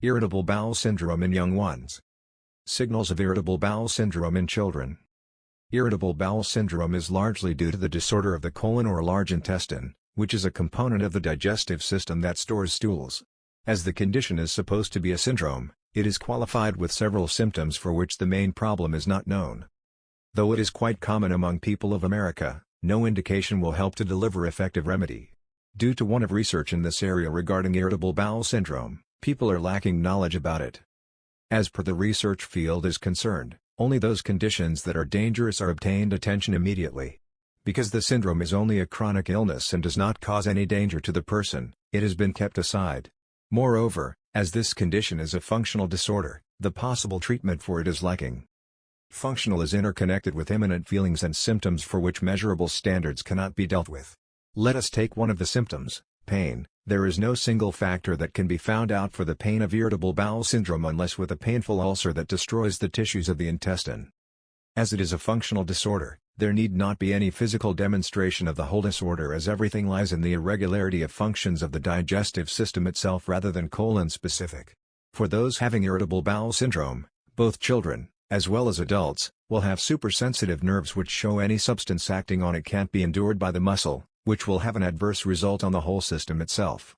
Irritable bowel syndrome in young ones. Signals of irritable bowel syndrome in children. Irritable bowel syndrome is largely due to the disorder of the colon or large intestine, which is a component of the digestive system that stores stools. As the condition is supposed to be a syndrome, it is qualified with several symptoms for which the main problem is not known. Though it is quite common among people of America, no indication will help to deliver effective remedy. Due to want of research in this area regarding irritable bowel syndrome, people are lacking knowledge about it. As per the research field is concerned, only those conditions that are dangerous are obtained attention immediately. Because the syndrome is only a chronic illness and does not cause any danger to the person, it has been kept aside. Moreover, as this condition is a functional disorder, the possible treatment for it is lacking. Functional is interconnected with imminent feelings and symptoms for which measurable standards cannot be dealt with. Let us take one of the symptoms, pain. There is no single factor that can be found out for the pain of irritable bowel syndrome unless with a painful ulcer that destroys the tissues of the intestine. As it is a functional disorder, there need not be any physical demonstration of the whole disorder as everything lies in the irregularity of functions of the digestive system itself rather than colon-specific. For those having irritable bowel syndrome, both children, as well as adults, will have supersensitive nerves which show any substance acting on it can't be endured by the muscle, which will have an adverse result on the whole system itself.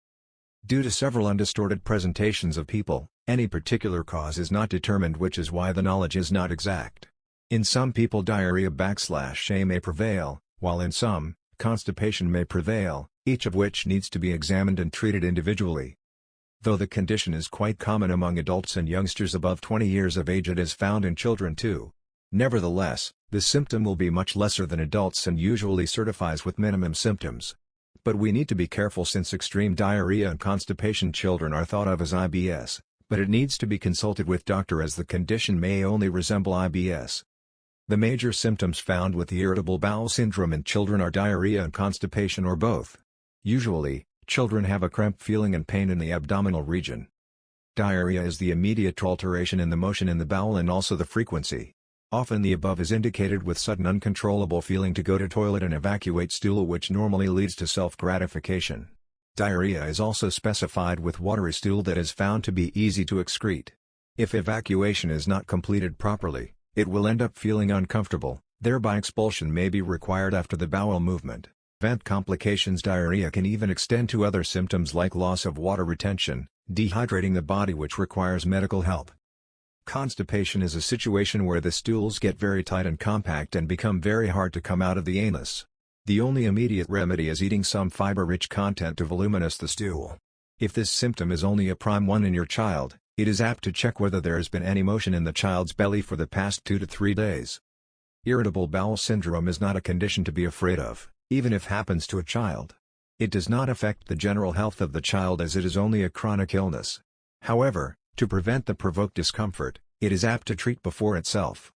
Due to several undistorted presentations of people, any particular cause is not determined, which is why the knowledge is not exact. In some people diarrhea/shame may prevail, while in some, constipation may prevail, each of which needs to be examined and treated individually. Though the condition is quite common among adults and youngsters above 20 years of age, it is found in children too. Nevertheless, the symptom will be much lesser than adults and usually certifies with minimum symptoms. But we need to be careful since extreme diarrhea and constipation children are thought of as IBS, but it needs to be consulted with doctor as the condition may only resemble IBS. The major symptoms found with the irritable bowel syndrome in children are diarrhea and constipation or both. Usually, children have a cramped feeling and pain in the abdominal region. Diarrhea is the immediate alteration in the motion in the bowel and also the frequency. Often the above is indicated with sudden uncontrollable feeling to go to toilet and evacuate stool, which normally leads to self-gratification. Diarrhea is also specified with watery stool that is found to be easy to excrete. If evacuation is not completed properly, it will end up feeling uncomfortable, thereby expulsion may be required after the bowel movement. Vent complications. Diarrhea can even extend to other symptoms like loss of water retention, dehydrating the body, which requires medical help. Constipation is a situation where the stools get very tight and compact and become very hard to come out of the anus. The only immediate remedy is eating some fiber-rich content to voluminous the stool. If this symptom is only a prime one in your child, it is apt to check whether there has been any motion in the child's belly for the past 2 to 3 days. Irritable bowel syndrome is not a condition to be afraid of, even if happens to a child. It does not affect the general health of the child as it is only a chronic illness. However, to prevent the provoked discomfort, it is apt to treat before itself.